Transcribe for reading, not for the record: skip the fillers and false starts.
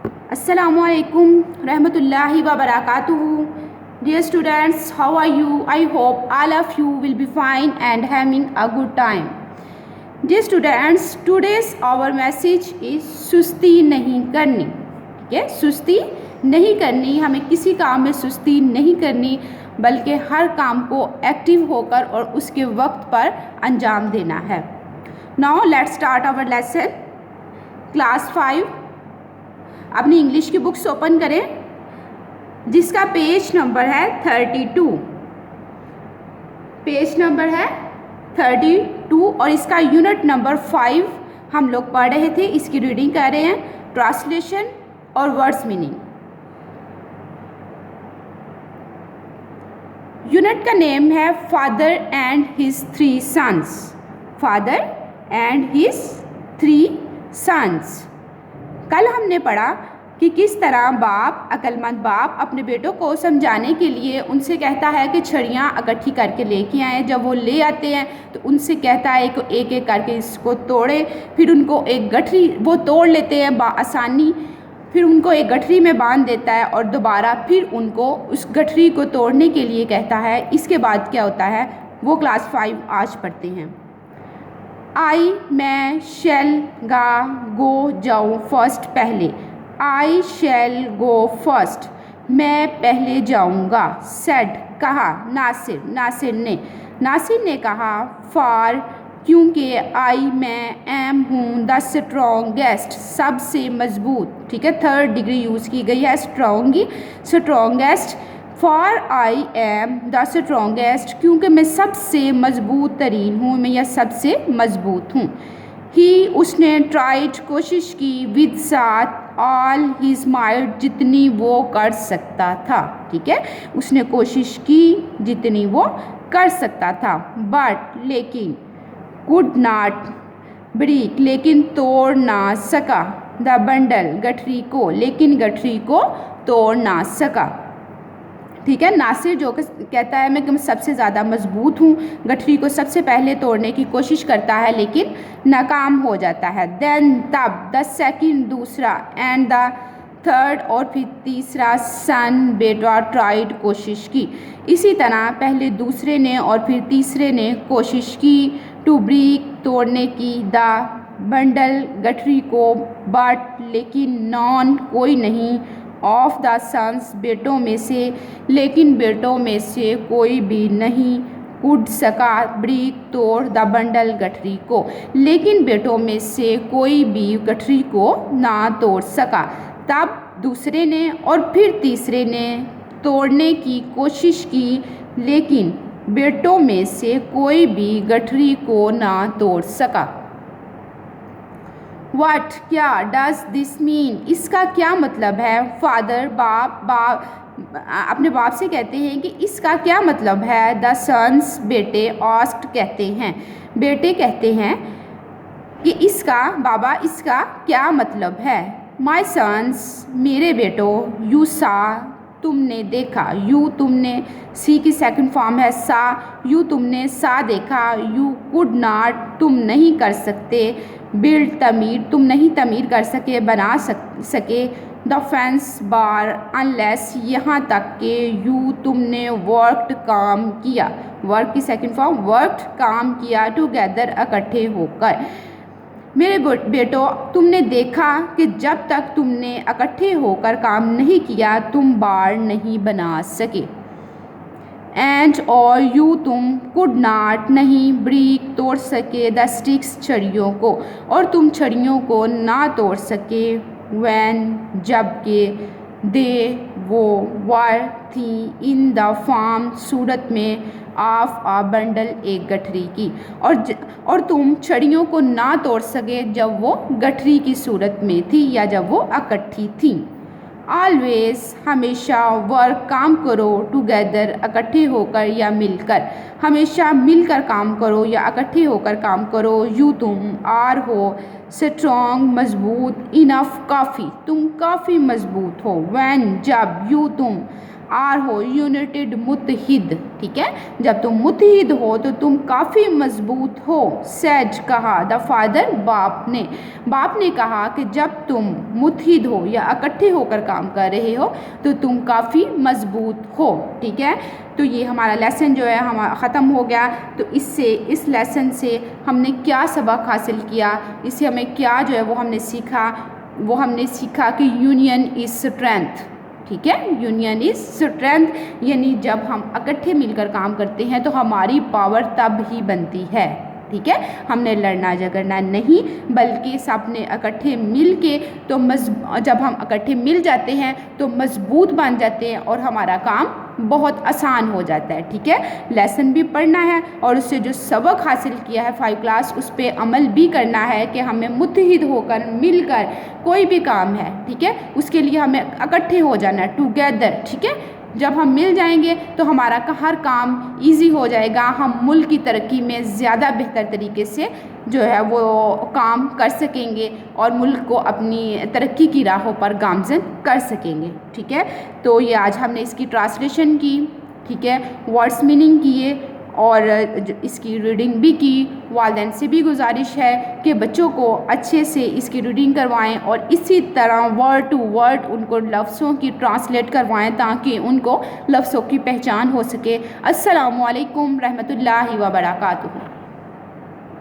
Assalamualaikum rahmatullahi wa barakatuhu. Dear students, how are you? I hope all of you will be fine and having a good time. Dear students, today's our message is सुस्ती नहीं करनी. ठीक है, सुस्ती नहीं करनी, हमें किसी काम में सुस्ती नहीं करनी बल्कि हर काम को एक्टिव होकर और उसके वक्त पर अंजाम देना है. Now let's start our lesson. Class 5. अपनी इंग्लिश की बुक्स ओपन करें जिसका पेज नंबर है 32. पेज नंबर है 32 और इसका यूनिट नंबर 5 हम लोग पढ़ रहे थे. इसकी रीडिंग कर रहे हैं, ट्रांसलेशन और वर्ड्स मीनिंग. यूनिट का नेम है father and his 3 sons. Father and his 3 sons. कल हमने पढ़ा कि किस तरह बाप, अक्लमंद बाप अपने बेटों को समझाने के लिए उनसे कहता है कि छड़ियाँ इकट्ठी करके लेके आएँ. जब वो ले आते हैं तो उनसे कहता है कि एक एक करके इसको तोड़े. फिर उनको एक गठरी वो तोड़ लेते हैं आसानी. फिर उनको एक गठरी में बांध देता है और दोबारा फिर उनको उस गठरी को तोड़ने के लिए कहता है. इसके बाद क्या होता है वो क्लास 5 आज पढ़ते हैं. आई, मैं, शैल, गा, गो, जाऊँ, फर्स्ट, पहले. आई शैल गो फर्स्ट, मैं पहले जाऊँगा. सेड, कहा. नासिर ने कहा. फार, क्योंकि. आई, मैं. एम, हूँ. द स्ट्रॉन्गेस्ट, सबसे मजबूत. ठीक है, 3rd डिग्री यूज़ की गई है strongest. For I am the strongest, क्योंकि मैं सबसे मजबूत तरीन हूँ, मैं यह सबसे मजबूत हूँ. ही, उसने. ट्राइड, कोशिश की. विद, साथ. ऑल हिज माइट, जितनी वो कर सकता था. ठीक है, उसने कोशिश की जितनी वो कर सकता था. बट, लेकिन. कुड नॉट ब्रेक, लेकिन तोड़ ना सका. द बंडल, गठरी को, लेकिन गठरी को तोड़ ना सका. ठीक है, नासिर जो कहता है मैं सबसे ज़्यादा मजबूत हूँ, गठरी को सबसे पहले तोड़ने की कोशिश करता है लेकिन नाकाम हो जाता है. देन, तब. द सेकंड, दूसरा. एंड द थर्ड, और फिर तीसरा. सन, बेटा. ट्राइड, कोशिश की. इसी तरह पहले दूसरे ने और फिर तीसरे ने कोशिश की. टू ब्रेक, तोड़ने की. द बंडल, गठरी को. बट, लेकिन. नॉन, कोई नहीं. ऑफ द सन्स, बेटों में से. लेकिन बेटों में से कोई भी नहीं. कुड, सका. ब्रेक, तोड़. द बंडल, गठरी को. लेकिन बेटों में से कोई भी गठरी को ना तोड़ सका. तब दूसरे ने और फिर तीसरे ने तोड़ने की कोशिश की, लेकिन बेटों में से कोई भी गठरी को ना तोड़ सका. What, क्या. डज दिस मीन, इसका क्या मतलब है. फादर, बाप अपने बाप से कहते हैं कि इसका क्या मतलब है. द सन्स, बेटे. आस्क्ड, कहते हैं. बेटे कहते हैं कि इसका, बाबा इसका क्या मतलब है. माय सन्स, मेरे बेटो. यू सा, तुमने देखा. यू, तुमने. सी की सेकंड फॉर्म है सा. यू, तुमने. सा, देखा. यू कुड नॉट, तुम नहीं कर सकते. बिल्ड, तमीर, तुम नहीं तमीर कर सके, बना सके. The fence, bar. अनलेस, यहाँ तक के. यू, तुमने. वर्कड, काम किया. वर्क की सेकंड फॉर्म वर्कड, काम किया. टुगेदर, इकट्ठे होकर. मेरे बेटो, तुमने देखा कि जब तक तुमने इकट्ठे होकर काम नहीं किया तुम बार नहीं बना सके. एंड और यू, तुम. कुड नॉट, नहीं. ब्रेक, तोड़ सके. द स्टिक्स, छड़ियों को. और तुम छड़ियों को ना तोड़ सके. व्हेन, जबकि. दे, वो. वर, थी. इन द फॉर्म, सूरत में. ऑफ अ बंडल, एक गठरी की. और तुम छड़ियों को ना तोड़ सके जब वो गठरी की सूरत में थी या जब वो इकट्ठी थी. ऑलवेज, हमेशा. वर्क, काम करो. टुगेदर, इकट्ठे होकर या मिलकर. हमेशा मिलकर काम करो या इकट्ठे होकर काम करो. यू, तुम. आर, हो. स्ट्रॉन्ग, मजबूत. इनफ, काफ़ी, तुम काफ़ी मजबूत हो. व्हेन, जब. यू, तुम. आर हो यूनाइटेड मुत्तहिद, ठीक है, जब तुम मुत्तहिद हो तो तुम काफ़ी मजबूत हो। सेड कहा द फादर, बाप ने कहा कि जब तुम मुत्तहिद हो या इकट्ठे होकर काम कर रहे हो तो तुम काफ़ी मजबूत हो, ठीक है। तो ये हमारा लेसन जो है हमारा ख़त्म हो गया। तो इस लेसन से हमने क्या सबक हासिल किया, इससे हमें क्या जो है वो हमने सीखा कि यूनियन इज़ स्ट्रेंथ, ठीक है, यूनियन इज़ स्ट्रेंथ, यानी जब हम इकट्ठे मिलकर काम करते हैं तो हमारी पावर तब ही बनती है, ठीक है। हमने लड़ना झगड़ना नहीं, बल्कि सब ने इकट्ठे मिल के तो जब हम इकट्ठे मिल जाते हैं तो मजबूत बन जाते हैं और हमारा काम बहुत आसान हो जाता है, ठीक है। लेसन भी पढ़ना है और उससे जो सबक हासिल किया है 5 क्लास उस पर अमल भी करना है कि हमें मुत्तहिद होकर मिलकर कोई भी काम है, ठीक है, उसके लिए हमें इकट्ठे हो जाना है, टुगेदर, ठीक है। जब हम मिल जाएंगे तो हमारा हर काम इजी हो जाएगा, हम मुल्क की तरक्की में ज़्यादा बेहतर तरीके से जो है वो काम कर सकेंगे और मुल्क को अपनी तरक्की की राहों पर गामज़न कर सकेंगे, ठीक है। तो ये आज हमने इसकी ट्रांसलेशन की, ठीक है, वर्ड्स मीनिंग किए और इसकी रीडिंग भी की। वालिदैन से भी गुजारिश है कि बच्चों को अच्छे से इसकी रीडिंग करवाएं और इसी तरह वर्ड टू वर्ड उनको लफ्ज़ों की ट्रांसलेट करवाएं ताकि उनको लफ्ज़ों की पहचान हो सके। अस्सलामु अलैकुम रहमतुल्लाहि व बरकातुहू।